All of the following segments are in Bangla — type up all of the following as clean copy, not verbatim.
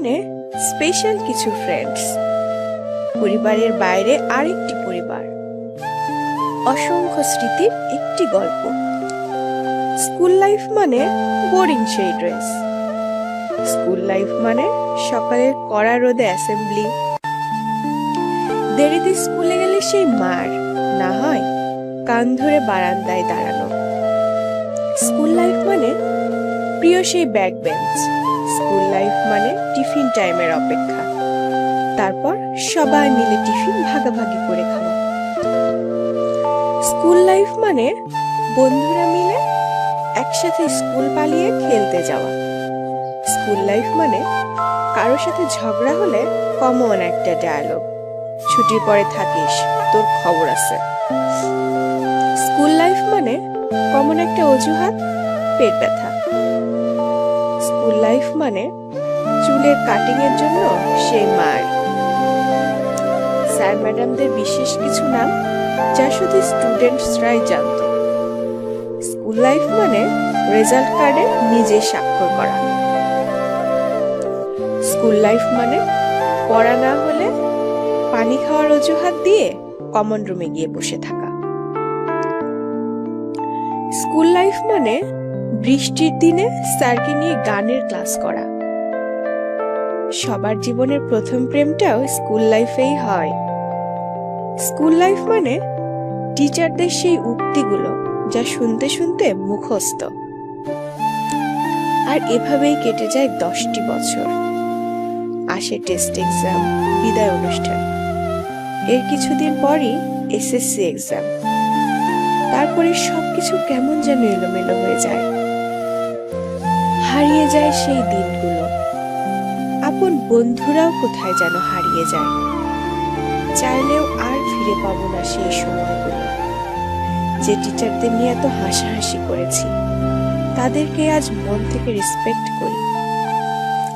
মানে স্পেশাল কিছু ফ্রেন্ডস, পরিবারের বাইরে আরেকটি পরিবার, অসংখ্য স্মৃতির একটি গল্প। স্কুল লাইফ মানে বোরিং সেই ড্রেস, স্কুল লাইফ মানে সকালের কড়া রোদে অ্যাসেম্বলি, দেরিতে স্কুলে গেলে সেই মার, না হয় কান ধরে বারান্দায় দাঁড়ানো। স্কুল লাইফ মানে প্রিয় সেই ব্যাক বেঞ্চ, স্কুল লাইফ মানে টিফিন টাইমের অপেক্ষা, তারপর সবাই মিলে টিফিন ভাগাভাগি করে খাওয়া। স্কুল লাইফ মানে বন্ধুরা মিলে একসাথে স্কুল পালিয়ে খেলতে যাওয়া। স্কুল লাইফ মানে কারোর সাথে ঝগড়া হলে কমন একটা ডায়ালগ, ছুটির পরে থাকিস, তোর খবর আছে। স্কুল লাইফ মানে কমন একটা অজুহাত, পেট ব্যথা। স্কুল লাইফ মানে চুলের কাটিং এর জন্য সেই মার, স্যার ম্যাডামদের বিশেষ কিছু নাম যা শুধু স্টুডেন্টসরাই জানত। স্কুল লাইফ মানে রেজাল্ট কার্ডে নিজে স্বাক্ষর করা। স্কুল লাইফ মানে পড়া না হলে পানি খাওয়ার অজুহাত দিয়ে কমন রুমে গিয়ে বসে থাকা। স্কুল লাইফ মানে বৃষ্টির দিনে স্যারকে নিয়ে গানের ক্লাস করা। সবার জীবনের প্রথম প্রেমটাও স্কুল লাইফেই হয়। স্কুল লাইফ মানে টিচারদের সেই উক্তিগুলো যা শুনতে শুনতে মুখস্থ। আর এভাবেই কেটে যায় 10টি বছর। আসে টেস্ট এক্সাম, বিদায় অনুষ্ঠান, এর কিছুদিন পরই এসএসসি এক্সাম। তারপরে সবকিছু কেমন যেন এলোমেলো হয়ে যায়, হারিয়ে যায় সেই দিনগুলো। আপন বন্ধুরাও কোথায় যেন হারিয়ে যায়, চাইলেও আর ফিরে পাবো না সেই সময়গুলো। যে টিচারদের নিয়ে এত হাসাহাসি করেছি, তাদেরকে আজ মন থেকে রেসপেক্ট করি,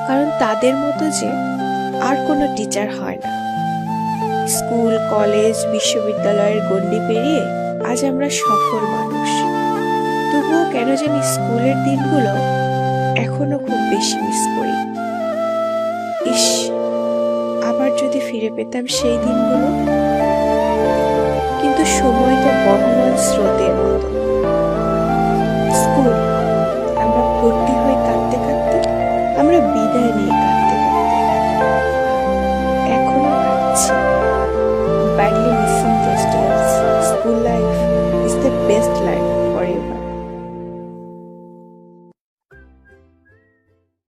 কারণ তাদের মতো যে আর কোনো টিচার হয় না। স্কুল, কলেজ, বিশ্ববিদ্যালয়ের গণ্ডি পেরিয়ে আজ আমরা সফল মানুষ, তবুও কেন জানি স্কুলের দিনগুলো এখনো খুব বেশি মিস করি। ইস, আবার যদি ফিরে পেতাম সেই দিনগুলো। কিন্তু সময় তো বহমান স্রোতের মতো। স্কুল